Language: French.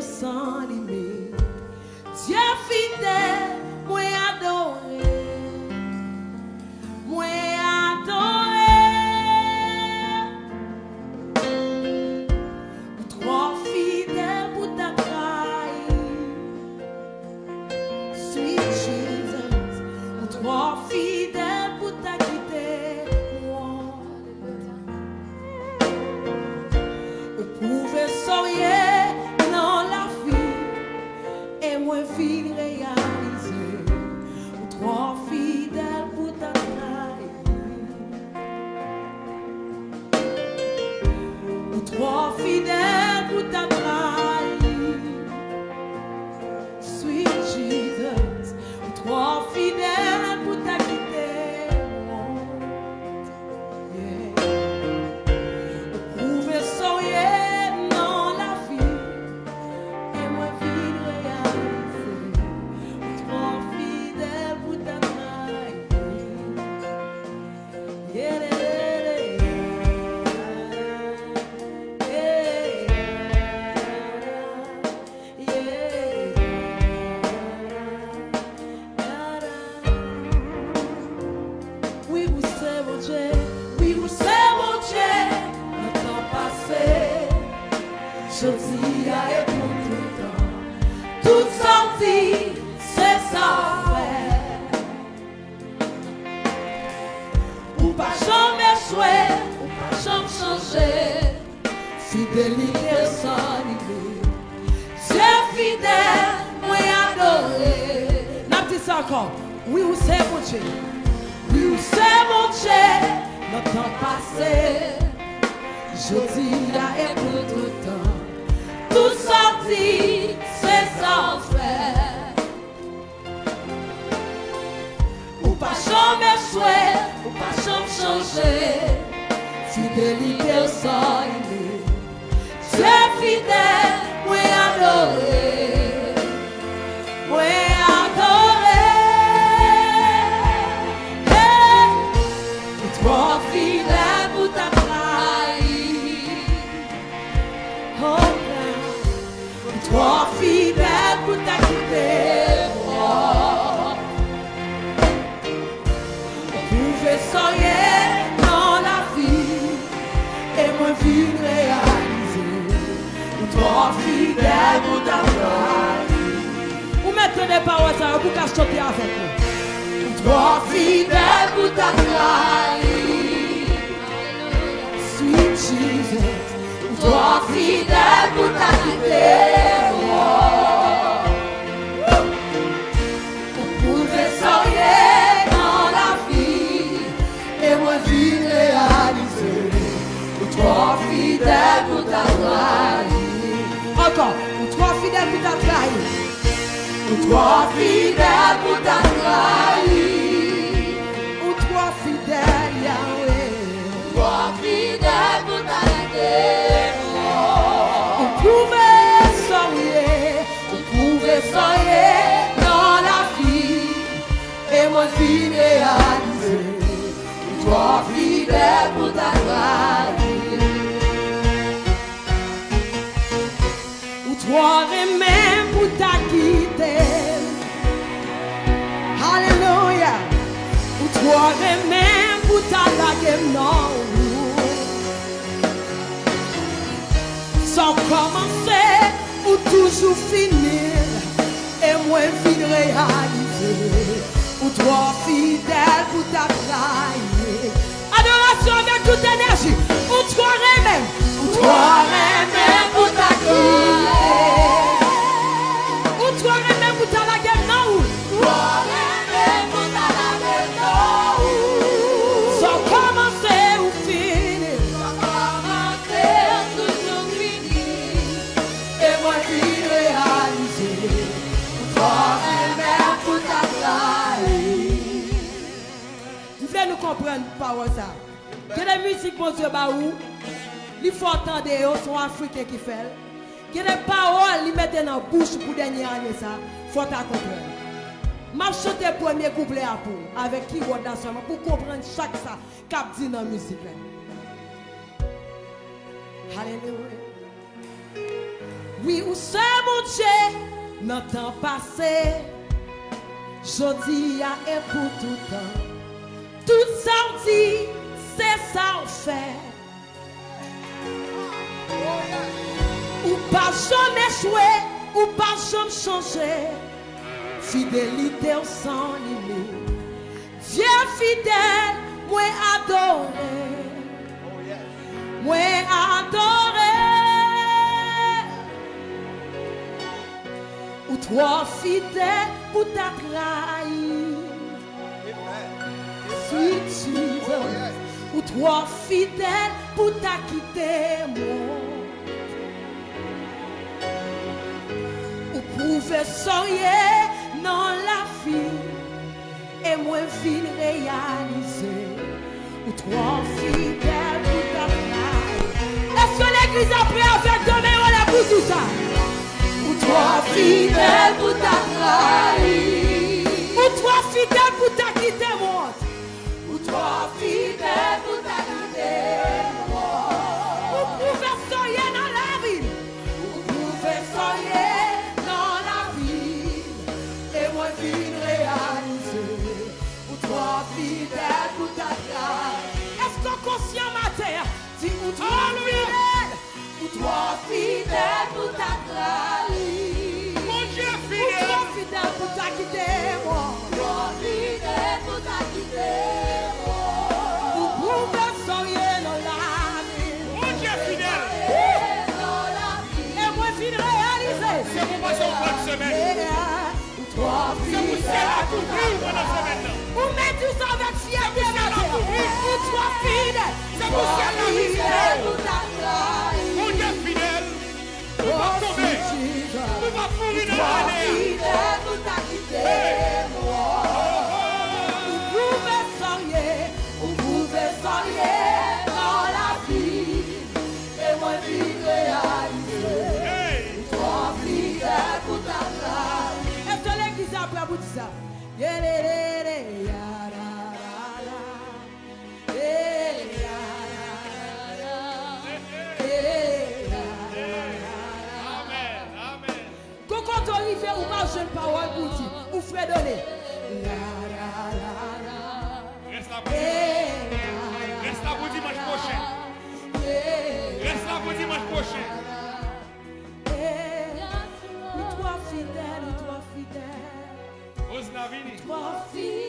sans limite. Dieu fidèle, moi adoré, moi adoré. Trop fidèle pour ta trahir, sweet Jesus. Trop fidèle pour ta quitter, moi. Vous pouvez sourire dans la vie et moi fil réalisé. Trop fidèle pour ta trahir, trop fidèle pour ta trahir, sweet Jesus. Trop fidèle pour ta quitter, yeah. Vous pouvez sourire dans la vie et moi fil réalisé. Trop fidèle pour ta trahir, yeah, yeah, oui, vous savez, mon Dieu, oui, vous savez, mon Dieu, le temps passé, je dis à et pour tout le temps, toute sortie, c'est sans faire. Ou pas jamais jouer, ou pas jamais changer, fidélité sans limite. Dieu fidèle, moi adoré. La petite ça encore, oui, vous savez, mon Dieu. Oui, c'est mon Dieu, le temps passé, je dis à et pour tout le temps, tout sorti, c'est sans faire. Ou pas jamais jouer, ou pas jamais changer, fidélité sans limite. Dieu fidèle, moi adoré, moi adoré. Trop fidèle pour ta trahir, oh God. Trop fidèle pour ta quitter, oh. On pouvait sourire dans la vie et moi vie réaliser. Trop fidèle pour ta trahir. Vous mettez des paroles ça pour qu'à chanter avec nous. Trop fidèle pour ta trahir, sweet Jesus. Trop fidèle pour ta quitter, oh. On pouvait sourire dans la vie et moi vie réaliser. Trop fidèle pour ta trahir. Encore, trop fidèle pour ta trahir. Trop fidèle pour ta trahir, ou trop fidèle Yahweh, trop fidèle pour ta quitter, on pouvait sourire dans la vie et moi vie réaliser, trop fidèle pour ta trahir, ou trop même pour ta quitter. Alléluia. Ou toi même pour ta lague non. Sans commencer ou toujours finir. Et moi vie réaliser. Ou toi fidèle pour ta trahir. Adoration avec toute énergie. Ou toi même. Ou toi même pour ta quitter. Ou toi même pour ta lague non. Sans commencer ou finir, toujours finir, et moi qui réaliser, toi même pour ta trahir. Vous voulez nous comprendre par ça? Que la musique, mon Dieu, il faut entendre, sont africains qui font. Que les paroles, ils mettent dans la bouche pour dernier année, ça, il faut comprendre. Je chante le premier couplet à vous, avec qui vous dansez, pour comprendre chaque ça qu'a dit dans la musique. Alléluia. Oui, où c'est mon Dieu, dans le temps passé, jodi a et pour tout temps. Tout ça on dit, c'est ça on fait. Ou pas jamais jouer, ou pas jamais changer. Fidélité au sans limite. Dieu fidèle, moi adoré. Moi adoré. Ou toi fidèle pour ta trahi. Sweet Jesus. Ou toi fidèle pour ta quitter moi. Ou pouvez soyer dans la vie. Et moi fin réaliser. Ou toi fidèle pour ta trahi. Est-ce que l'église a pris avec demain on a pour tout ça? Ou toi fidèle pour ta trahi. Ou toi fidèle pour ta quitter moi. Ou toi fidèle pour ta quitter moi. Ou pouvez soyer dans la vie. Ou pouvez soyer dans la vie. Et moi fin réaliser. Ou toi fidèle pour ta trahi. Est-ce qu'on conscient matin? Dis ou toi fidèle. Ou toi fidèle pour ta trahi. Mon Dieu fidèle. Ou toi fidèle pour ta quitter moi. Toi fidèle pour ta quitter moi. Ou pouvez soyer dans la vie. Mon Dieu fidèle. Et moi fin réaliser. C'est pour passer une bonne semaine. Ou toi C'est pour fidèle celle à pour tout ta prix pendant la semaine. ou mets tout ça avec fierté matin. Ou toi fidèle. C'est pour celle à vie fidèle. pour ta trahi. Mon Dieu fidèle. Nous va tomber. Nous va pourrir dans l'année. Fidèle pour ta quitter moi. Vous pouvez soigner, vous pouvez soigner dans la vie. Et moi vite réaliser. Hey. Toi fidèle pour ta trahi. Est-ce que l'église a pris à bout de ça? Yélélélé, yararara. Amen. Amen. Quand on arrive ou pas jeune parole pour dire, ou frère donné. Reste là pour Reste là pour dimanche prochain. Reste là pour dimanche prochain. Ou toi fidèle, ou toi fidèle. Ose la vie. Toi fidèle.